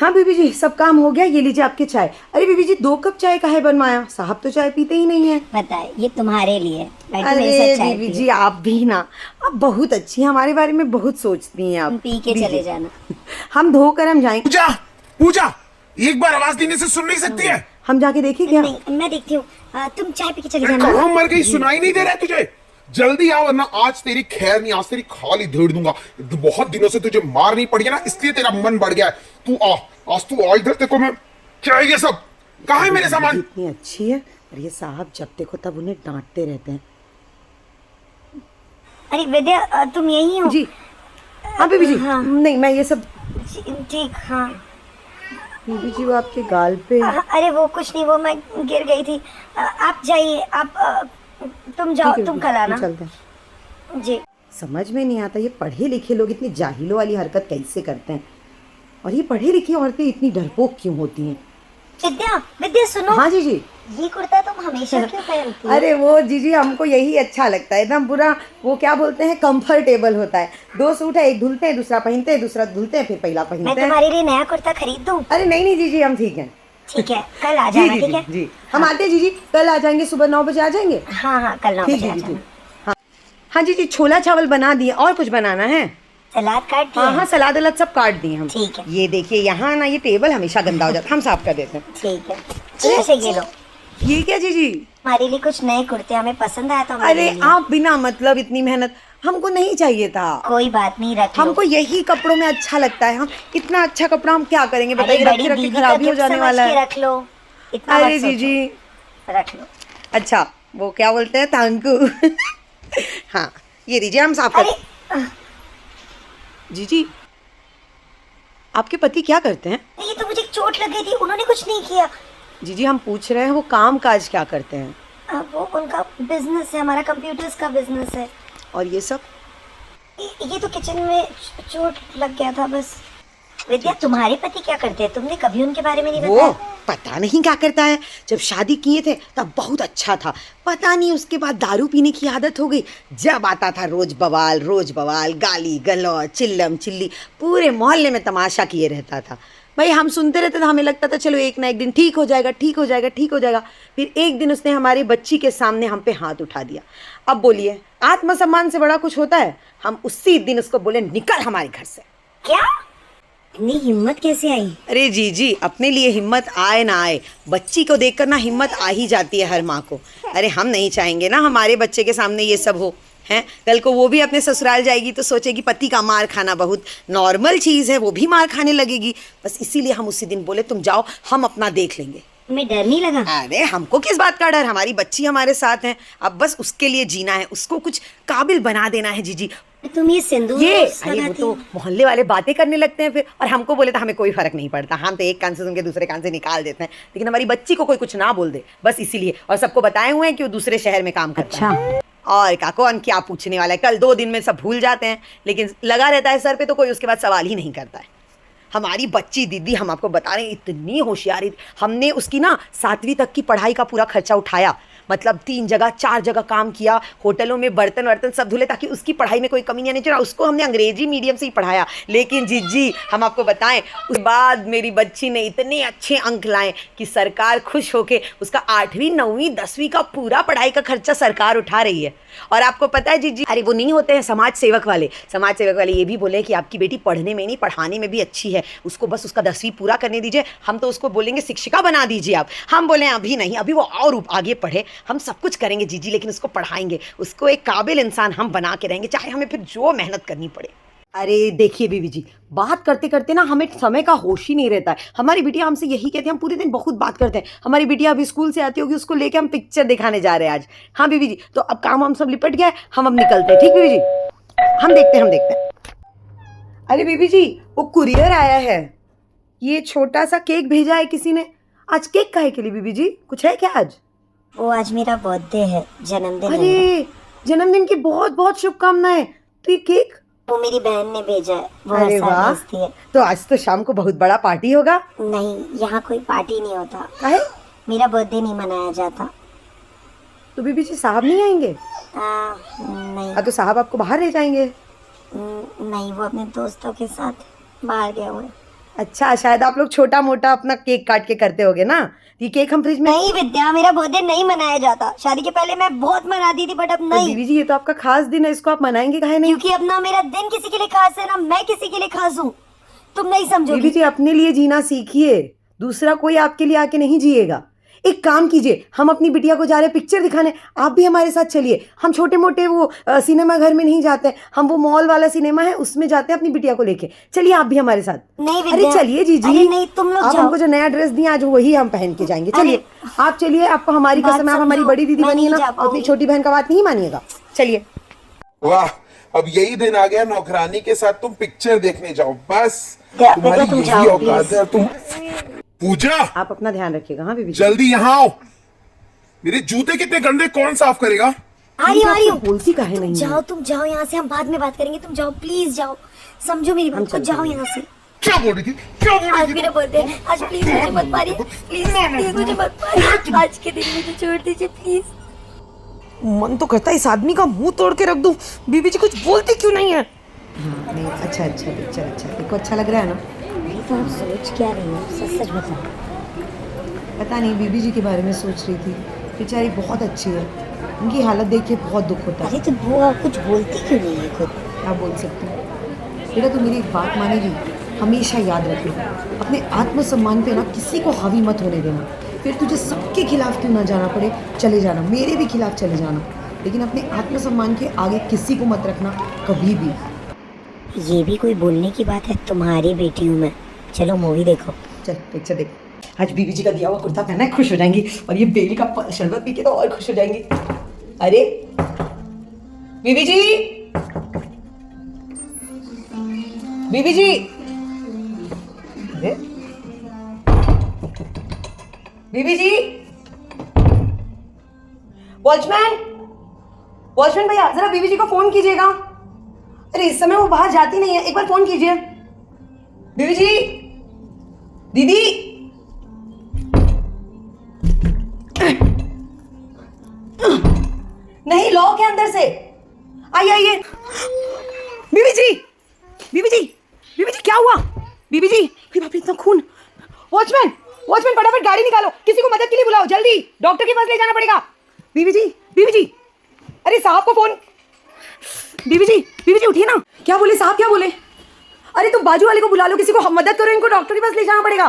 हाँ बीबी जी, सब काम हो गया। ये लीजिए आपकी चाय। अरे बीबी जी, 2 कप चाय काहे बनवाया? साहब तो चाय पीते ही नहीं है। बताए, ये तुम्हारे लिए। बैठो मेरे साथ अरे चाय बीबी पियो। जी, आप भी ना, आप बहुत अच्छी हैं, हमारे बारे में बहुत सोचती हैं आप। पी के बीबी चले जी, जाना। हम धोकर हम जाएंगे। पूजा, पूजा, एक बार आवाज देने से सुन नहीं सकती है? हम जाके देखें क्या? नहीं, मैं देखती हूँ। तुम चाय पी के चले अरे जाना। कहाँ मर गई, सुनाई नहीं दे रहा है तुझे? जल्दी आ वरना आज तेरी खैर नहीं, आज तेरी खाली धेड़ दूंगा। बहुत दिनों से तुझे मार नहीं पड़ी है ना, इसलिए तेरा मन बढ़ गया है। तू आ, आज तू आ इधर। देखो मैं क्या है ये सब, कहाँ है मेरे सामान? इतनी अच्छी है और ये साहब जब देखो तब उन्हें डांटते रहते हैं। अरे विद्या, तुम यही हो? जी हाँ बीबी जी। हाँ। नहीं, मैं ये सब। ठीक, हाँ। बीबी जी, वो आपके गाल पे। अरे वो कुछ नहीं, वो मैं गिर गई थी। आप जाइए, आप तुम जाओ, ठीक है तुम बीबी, कल आना। हम चलते हैं। जी। समझ में नहीं आता ये पढ़े लिखे लोग इतनी जाहिलों वाली हरकत कैसे करते हैं, और ये पढ़ी लिखी औरतें इतनी डरपोक क्यों होती हैं। विद्या, विद्या सुनो। हाँ जी जी। ये कुर्ता तुम हमेशा क्यों पहनती हो? अरे वो जीजी, हमको यही अच्छा लगता है, एकदम पूरा वो क्या बोलते हैं, कंफर्टेबल होता है। 2 सूट है, एक धुलते हैं, दूसरा पहनते हैं, दूसरा धुलते हैं, फिर पहला मैं पहनते हैं। तुम्हारे लिए नया कुर्ता खरीद दूं? अरे नहीं नहीं जीजी, हम ठीक हैं। ठीक है, कल आ जी जाना। जी ठीक जी है जी, हम आते हैं जीजी, कल आ जाएंगे, सुबह 9 बजे आ जाएंगे। हाँ हाँ, कल 9 ठीक बजे है आ जीजी। जाना। हाँ हाँ जीजी, छोला चावल बना दिए, और कुछ बनाना है? सलाद काट दिया? हाँ हाँ, सलाद वलाद सब काट दिए हम। ठीक है। ये देखिए यहाँ ना, ये टेबल हमेशा गंदा हो जाता है, हम साफ कर देते हैं। ठीक है, ऐसे ये लो। ये क्या जीजी? हमारे लिए कुछ नए कुर्ते, हमें पसंद आया तो हमारे अरे लिए। आप बिना मतलब इतनी मेहनत, हमको नहीं चाहिए था। कोई बात नहीं, रख लो। हमको यही कपड़ों में अच्छा लगता है। हम इतना अच्छा कपड़ा हम क्या करेंगे अरे बताइए, बड़ी रख के दीदी का खराबी हो गिफ्ट जाने समझ वाला के है। रख लो, इतना अरे मत सोचो। जीजी, रख लो। अच्छा वो क्या बोलते हैं, थैंक यू। हाँ ये दीजिए, हम साफ अरे कर। जीजी, आपके पति क्या करते हैं? ये तो मुझे चोट लग गई थी, उन्होंने कुछ नहीं किया। जीजी हम पूछ रहे हैं वो काम काज क्या करते हैं? वो उनका बिजनेस है, हमारा कंप्यूटर्स का बिजनेस है। और ये सब? ये तो किचन में चोट लग गया था बस। विद्या, तुम्हारे पति क्या करते हैं? तुमने कभी उनके बारे में नहीं वो बताया? पता नहीं क्या करता है। जब शादी किए थे तब बहुत अच्छा था, पता नहीं उसके बाद दारू पीने की आदत हो गई। जब आता था रोज बवाल, गाली गलौज, चिल्लम चिल्ली, पूरे मोहल्ले में तमाशा किए रहता था। भाई हम सुनते रहते थे, हमें लगता था चलो एक ना एक दिन ठीक हो जाएगा, ठीक हो जाएगा, ठीक हो जाएगा। फिर एक दिन उसने हमारी बच्ची के सामने हम पे हाथ उठा दिया। अब बोलिए, आत्मसम्मान से बड़ा कुछ होता है? हम उसी दिन उसको बोले निकल हमारे घर से। क्या? इतनी हिम्मत कैसे आई? अरे जी, अपने लिए हिम्मत आए ना आए, बच्ची को देखकर ना हिम्मत आ ही जाती है हर माँ को। अरे हम नहीं चाहेंगे ना हमारे बच्चे के सामने ये सब हो, हैं? कल को वो भी अपने ससुराल जाएगी तो सोचेगी पति का मार खाना बहुत नॉर्मल चीज़ है, वो भी मार खाने लगेगी। बस इसीलिए हम उसी दिन बोले तुम जाओ, हम अपना देख लेंगे। तुम्हें डर नहीं लगा? अरे हमको किस बात का डर, हमारी बच्ची हमारे साथ है, अब बस उसके लिए जीना है, उसको कुछ काबिल बना देना है। जीजी तुम ये सिंदूर ये अरे वो लगाती तो हो? मोहल्ले वाले बातें करने लगते हैं फिर, और हमको बोले तो हमें कोई फर्क नहीं पड़ता, हम तो एक कान से सुन के दूसरे कान से निकाल देते हैं। लेकिन हमारी बच्ची को कोई कुछ ना बोल दे बस इसीलिए, और सबको बताए हुए हैं कि वो दूसरे शहर में काम करता है। और का कौन क्या पूछने वाला है, कल 2 दिन में सब भूल जाते हैं, लेकिन लगा रहता है सर पे तो कोई उसके बाद सवाल ही नहीं करता है। हमारी बच्ची दीदी, हम आपको बता रहे हैं, इतनी होशियारी, हमने उसकी ना 7वीं तक की पढ़ाई का पूरा खर्चा उठाया। मतलब 3 जगह 4 जगह काम किया, होटलों में बर्तन वर्तन सब धुले ताकि उसकी पढ़ाई में कोई कमी नहीं चला। उसको हमने अंग्रेजी मीडियम से ही पढ़ाया। लेकिन जीजी हम आपको बताएं, उस बाद मेरी बच्ची ने इतने अच्छे अंक लाए कि सरकार खुश होके उसका 8वीं 9वीं 10वीं का पूरा पढ़ाई का खर्चा सरकार उठा रही है। और आपको पता है जीजी, अरे वो नहीं होते हैं समाज सेवक वाले ये भी बोले कि आपकी बेटी पढ़ने में नहीं पढ़ाने में भी अच्छी है, उसको बस उसका 10वीं पूरा करने दीजिए, हम तो उसको बोलेंगे शिक्षिका बना दीजिए आप। हम बोले अभी नहीं, अभी वो और आगे पढ़े, हम सब कुछ करेंगे जीजी, लेकिन उसको पढ़ाएंगे, उसको एक काबिल इंसान हम बना के रहेंगे, चाहे हमें फिर जो मेहनत करनी पड़े। अरे देखिए बीबी जी, बात करते करते ना हमें समय का होश ही नहीं रहता है। हमारी बिटिया हमसे यही कहती है, हम पूरे दिन बहुत बात करते हैं। हमारी बिटिया अभी स्कूल से आती होगी, उसको लेके हम पिक्चर दिखाने जा रहे हैं आज। हाँ बीबी जी, तो अब काम हम सब निपट गया है, हम अब निकलते हैं। ठीक बीबी जी, हम देखते हैं। अरे बीबी जी, वो कुरियर आया है, ये छोटा सा केक भेजा है किसी ने। आज केक काहे के लिए बीबी जी, कुछ है क्या आज? वो आज मेरा बर्थडे है, जन्मदिन है। अरे जन्मदिन की बहुत बहुत शुभकामनाएं। तो ये केक वो मेरी बहन ने भेजा है, वो अरे हर साल वाह, भेजती है। तो आज तो शाम को बहुत बड़ा पार्टी होगा। नहीं, यहाँ कोई पार्टी नहीं होता, काहे? मेरा बर्थडे नहीं मनाया जाता। तो बीबी जी साहब नहीं आएंगे? नहीं। तो साहब आपको बाहर ले जाएंगे? नहीं, वो अपने दोस्तों के साथ बाहर गए हुए। अच्छा, शायद आप लोग छोटा मोटा अपना केक काट के करते होगे ना। ये केक हम फ्रिज में। नहीं विद्या, मेरा बर्थडे नहीं मनाया जाता। शादी के पहले मैं बहुत मनाती थी, बट अब नहीं। दीदी जी, ये तो आपका खास दिन है, इसको आप मनाएंगे काहे नहीं? क्योंकि अब ना मेरा दिन किसी के लिए खास है, ना मैं किसी के लिए खास हूँ। तुम नहीं समझोगी। दीदी जी, अपने लिए जीना सीखिए, दूसरा कोई आपके लिए आके नहीं जिएगा। एक काम कीजिए, हम अपनी बिटिया को जा रहे हैं पिक्चर दिखाने, आप भी हमारे साथ चलिए। हम छोटे मोटे वो सिनेमा घर में नहीं जाते हैं, हम वो मॉल वाला सिनेमा है उसमें जाते हैं अपनी बिटिया को लेके। चलिए आप भी हमारे साथ। नहीं अरे विद्या। चलिए जीजी। अरे नहीं, तुम लोग आप जाओ। हमको जो नया ड्रेस दिया आज वही हम पहन के जाएंगे। चलिए आप चलिए, आपको हमारी बात कसम है, आप हमारी समझो, बड़ी दीदी मैं बनी है नहीं ना, जा पाऊंगी। अपनी छोटी बहन का बात नहीं मानिएगा। चलिए। वाह, अब यही दिन आ गया नौकरानी के साथ तुम पिक्चर देखने जाओ। बस बेटा, तुम्हारी तुम यही जाओ, औकात है। तुम पूजा, आप अपना ध्यान रखिएगा। हाँ बीबी जी। जल्दी यहाँ आओ। मेरे जूते कितने गंदे, कौन साफ करेगा? आ रही हूँ। बोलती काहे नहीं? जाओ, तुम जाओ यहाँ से, हम बाद में बात करेंगे। तुम जाओ प्लीज, जाओ, समझो मेरी बात को। जाओ यहाँ से। क्या बोल रही थी? क्या बोल आज रही थी? मेरा बर्थडे है, आज प्लीज मुझे मत मारिए। प्लीज प्लीज मुझे मत मारिए। आज के दिन मुझे छोड़ दीजिए प्लीज। मन तो करता है इस आदमी का मुंह तोड़ के रख दूं। बीबी जी कुछ बोलती क्यों नहीं है? हाँ नहीं, अच्छा अच्छा पिक्चर अच्छा, देखो अच्छा लग रहा है ना? तो आप सोच क्या रही हो? सच सच बताओ। पता नहीं, बीबी जी के बारे में सोच रही थी। बेचारी बहुत अच्छी है, उनकी हालत देख के बहुत दुख होता है। अरे तो वो कुछ बोलती क्यों नहीं है खुद? क्या बोल सकती हूँ बेटा, तू मेरी एक बात मानेगी, हमेशा याद रखना, अपने आत्मसम्मान पे ना किसी को हावी मत होने देना। फिर तुझे सबके खिलाफ क्यों ना जाना पड़े, चले जाना, मेरे भी खिलाफ चले जाना, लेकिन अपने आत्मसम्मान के आगे किसी को मत रखना कभी भी। ये भी कोई बोलने की बात है? तुम्हारी बेटी हूँ मैं। चलो मूवी देखो। चल पिक्चर देख। आज बीबी जी का दिया हुआ कुर्ता पहना है, खुश हो जाएंगी, और ये बेली का शरबत पी के तो और खुश हो जाएंगी। अरे बीबी जी, बीबी जी, अरे बीबी जी, वॉचमैन, वॉचमैन भैया जरा बीबी जी को फोन कीजिएगा। अरे इस समय वो बाहर जाती नहीं है, एक बार फोन कीजिए। बीबी जी, दीदी, नहीं लॉक है अंदर से, आइए आइए। बीबी जी, बीबी जी, बीबी जी क्या हुआ? बीबी जी, अरे बाप रे इतना खून। वॉचमैन, वॉचमैन फटाफट गाड़ी निकालो, किसी को मदद के लिए बुलाओ जल्दी, डॉक्टर के पास ले जाना पड़ेगा। बीबी जी, बीबी जी, अरे साहब को फोन। बीबी जी उठिए ना। क्या बोले साहब, क्या बोले? अरे तुम बाजू वाले को बुला लो, किसी को मदद करो, इनको डॉक्टर के पास ले जाना पड़ेगा।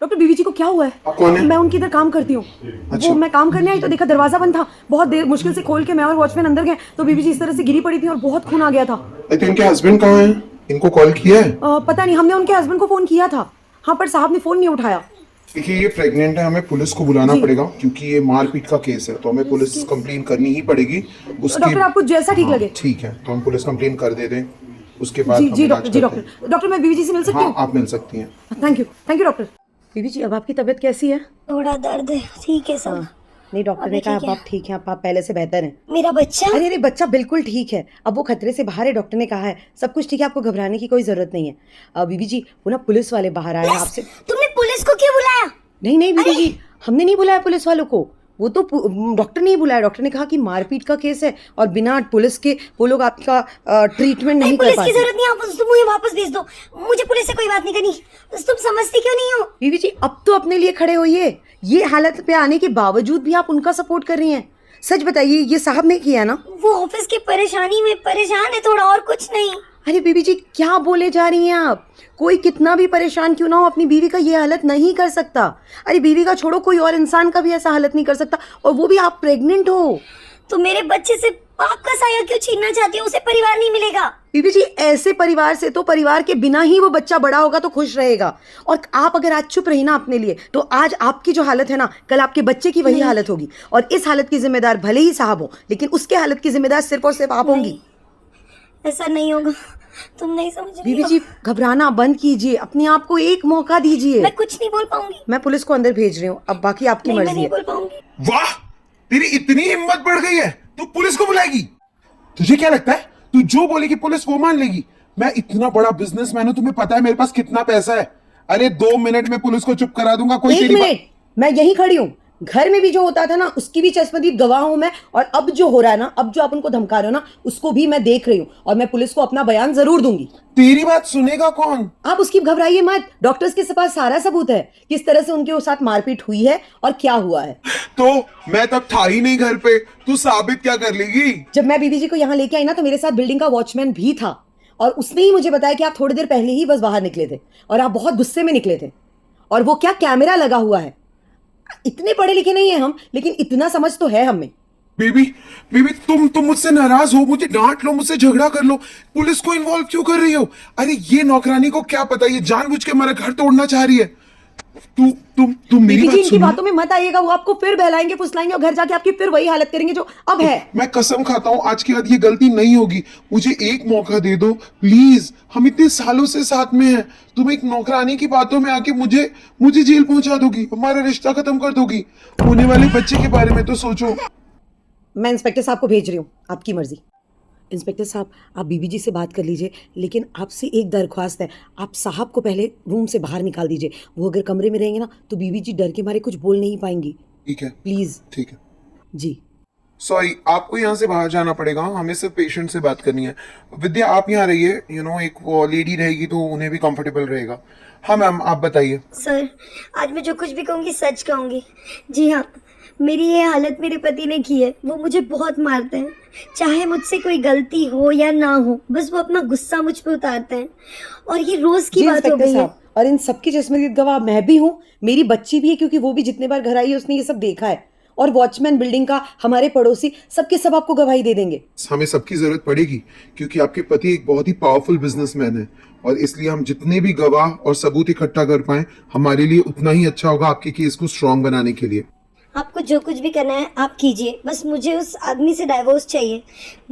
डॉक्टर बीबी जी को क्या हुआ है? कौन है? मैं उनकी इधर काम करती हूँ। अच्छा। वो मैं काम करने आई तो देखा दरवाजा बंद था, बहुत देर मुश्किल से खोल के मैं और वॉचमैन अंदर गए तो बीबी जी इस तरह से गिरी पड़ी थी और बहुत खून आ गया था। तो इनके हस्बैंड कहाँ हैं? इनको कॉल किया है? पता नहीं, हमने उनके हस्बैंड को फोन किया था, हाँ, पर साहब ने फोन नहीं उठाया। देखिए ये प्रेग्नेंट है, हमें पुलिस को बुलाना पड़ेगा क्योंकि ये मारपीट का केस है, तो हमें पुलिस कंप्लेन करनी ही पड़ेगी। उसकी डॉक्टर आपको जैसा ठीक हाँ, लगे। ठीक है, तो हम पुलिस कंप्लेन कर दे दें, उसके बाद जी हम जी इलाज डॉक्टर, जी करते डॉक्टर, डॉक्टर मैं बीबी जी से मिल हैं। सकती हाँ हूँ? आप मिल सकती हैं। Thank you doctor. बीबी जी अब आपकी तबीयत कैसी है? थोड़ा दर्द है, ठीक है सब। नहीं डॉक्टर ने अभी कहा ठीक अब है। आप ठीक हैं, अब आप पहले से बेहतर हैं। मेरा बच्चा? अरे बच्चा बिल्कुल ठीक है, अब वो खतरे से बाहर है, डॉक्टर ने कहा है सब कुछ ठीक है, आपको घबराने की कोई जरूरत नहीं है। बीबी जी वो ना पुलिस वाले बाहर आए हैं आपसे। तुमने पुलिस को क्यों बुलाया? नहीं नहीं बीबी जी, हमने नहीं बुलाया पुलिस वालों को, वो तो डॉक्टर ने ही बुलाया। डॉक्टर ने कहा कि मारपीट का केस है और बिना पुलिस के वो लोग आपका ट्रीटमेंट नहीं कर पुलिस की पाते। जरूरत नहीं, आप तुम मुझे वापस भेज दो। मुझे पुलिस से कोई बात नहीं करनी। तुम समझती क्यों नहीं हो? बीबी जी अब तो अपने लिए खड़े होइए, ये हालत पे आने के बावजूद भी आप उनका सपोर्ट कर रही हैं। सच बताइए, ये साहब ने किया ना? वो ऑफिस की परेशानी में परेशान है थोड़ा, और कुछ नहीं। अरे बीबी जी क्या बोले जा रही हैं आप? कोई कितना भी परेशान क्यों ना हो, अपनी बीवी का ये हालत नहीं कर सकता। अरे बीवी का छोड़ो, कोई और इंसान का भी ऐसा हालत नहीं कर सकता, और वो भी आप प्रेग्नेंट हो। तो मेरे बच्चे से बाप का साया क्यों छीनना चाहती हो? उसे परिवार नहीं मिलेगा। बीबी जी ऐसे परिवार से तो परिवार के बिना ही वो बच्चा बड़ा होगा तो खुश रहेगा, और आप अगर आज चुप रही ना अपने लिए, तो आज आपकी जो हालत है ना, कल आपके बच्चे की वही हालत होगी। और इस हालत की जिम्मेदार भले ही साहब हो, लेकिन उसके हालत की जिम्मेदार सिर्फ और सिर्फ आप होंगी। ऐसा नहीं होगा, तुम नहीं समझ रही बीबी हो। जी घबराना बंद कीजिए, अपने आप को एक मौका दीजिए। मैं कुछ नहीं बोल पाऊंगी। मैं पुलिस को अंदर भेज रही हूँ, अब बाकी आपकी नहीं, मैं मर्जी नहीं है। बोल पाऊंगी। वाह, तेरी इतनी हिम्मत बढ़ गई है, तू पुलिस को बुलाएगी? तुझे क्या लगता है तू जो बोलेगी पुलिस वो मान लेगी? मैं इतना बड़ा बिजनेसमैन हूं, तुम्हें पता है मेरे पास कितना पैसा है। अरे 2 मिनट में पुलिस को चुप करा दूंगा। कोई एक तेरी मिनट, मैं यहीं खड़ी हूँ, घर में भी जो होता था ना उसकी भी चश्मदीद गवाह हूं मैं, और अब जो हो रहा है ना, अब जो आप उनको धमका रहे हो ना, उसको भी मैं देख रही हूँ, और मैं पुलिस को अपना बयान जरूर दूंगी। तेरी बात सुनेगा कौन? आप उसकी घबराइए मत, डॉक्टर्स के पास सारा सबूत है किस तरह से उनके साथ मारपीट हुई है और क्या हुआ है। तो मैं तब था ही नहीं घर पे, तू साबित क्या कर लेगी? जब मैं बीबी जी को यहाँ लेके आई ना, तो मेरे साथ बिल्डिंग का वॉचमैन भी था, और उसने ही मुझे बताया कि आप थोड़ी देर पहले ही बस बाहर निकले थे और आप बहुत गुस्से में निकले थे, और वो क्या कैमरा लगा हुआ है। इतने पढ़े लिखे नहीं है हम, लेकिन इतना समझ तो है हमें। बेबी, बेबी तुम मुझसे नाराज हो, मुझे डांट लो, मुझसे झगड़ा कर लो, पुलिस को इन्वॉल्व क्यों कर रही हो? अरे ये नौकरानी को क्या पता, ये जानबूझ के हमारा घर तोड़ना चाह रही है। तुम मेरी बीबी जी बात इनकी सुनो। बातों में मत आइएगा, वो आपको फिर बहलाएंगे फुसलाएंगे और घर जाके आपकी फिर वही हालत करेंगे जो अब है। मैं कसम खाता हूँ आज के बाद ये गलती नहीं होगी। मुझे एक मौका दे दो प्लीज, हम इतने सालों से साथ में हैं। तुम एक नौकरानी की बातों में आके मुझे जेल पहुंचा दोगी, हमारा रिश्ता खत्म कर दोगी। होने वाले बच्चे के बारे में तो सोचो। मैं इंस्पेक्टर साहब को भेज रही हूँ, आपकी मर्जी। इंस्पेक्टर साहब, आप बीबी जी से बात कर लीजिए, लेकिन आपसे एक दरख्वास्त है, आप साहब को पहले रूम से बाहर निकाल दीजिए। वो अगर कमरे में रहेंगे ना तो बीबी जी डर के मारे कुछ बोल नहीं पाएंगी। ठीक है, प्लीज। ठीक है। जी सॉरी, आपको यहाँ से बाहर जाना पड़ेगा, हमें सिर्फ पेशेंट से बात करनी है। विद्या आप यहाँ रहिए, एक वो लेडी रहेगी तो उन्हें भी कंफर्टेबल रहेगा। हाँ मैम, आप बताइए। सर, आज मैं जो कुछ भी कहूँगी सच कहूँगी। जी हाँ, मेरी ये हालत मेरे पति ने की है। वो मुझे बहुत मारते हैं, चाहे मुझसे कोई गलती हो या ना हो, बस वो अपना गुस्सा मुझ पे उतारते हैं, और ये रोज की जी बात हो इंस्पेक्टर गई है। साहब, और इन सबकी चश्मदीद गवाह मैं भी हूँ, मेरी बच्ची भी है, क्योंकि वो भी जितने बार घर आई है उसने ये सब देखा है, और वॉचमैन बिल्डिंग का, हमारे पड़ोसी, सबके सब आपको गवाही दे देंगे। हमें सबकी जरूरत पड़ेगी क्योंकि आपके पति एक बहुत ही पावरफुल बिजनेसमैन है, और इसलिए हम जितने भी गवाह और सबूत इकट्ठा कर पाए हमारे लिए उतना ही अच्छा होगा आपके केस को स्ट्रांग बनाने के लिए। आपको जो कुछ भी करना है आप कीजिए, बस मुझे उस आदमी से डाइवोर्स चाहिए।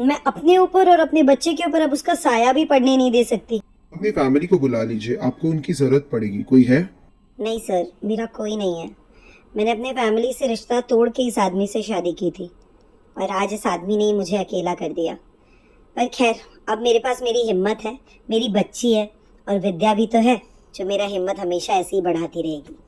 मैं अपने ऊपर और अपने बच्चे के ऊपर अब उसका साया भी पड़ने नहीं दे सकती। अपनी फैमिली को बुला लीजिए, आपको उनकी जरूरत पड़ेगी। कोई है? नहीं सर, मेरा कोई नहीं है। मैंने अपने फैमिली से रिश्ता तोड़ के इस आदमी से शादी की थी, और आज इस आदमी ने ही मुझे अकेला कर दिया। पर खैर, अब मेरे पास मेरी हिम्मत है, मेरी बच्ची है, और विद्या भी तो है जो मेरा हिम्मत हमेशा ऐसे ही बढ़ाती रहेगी।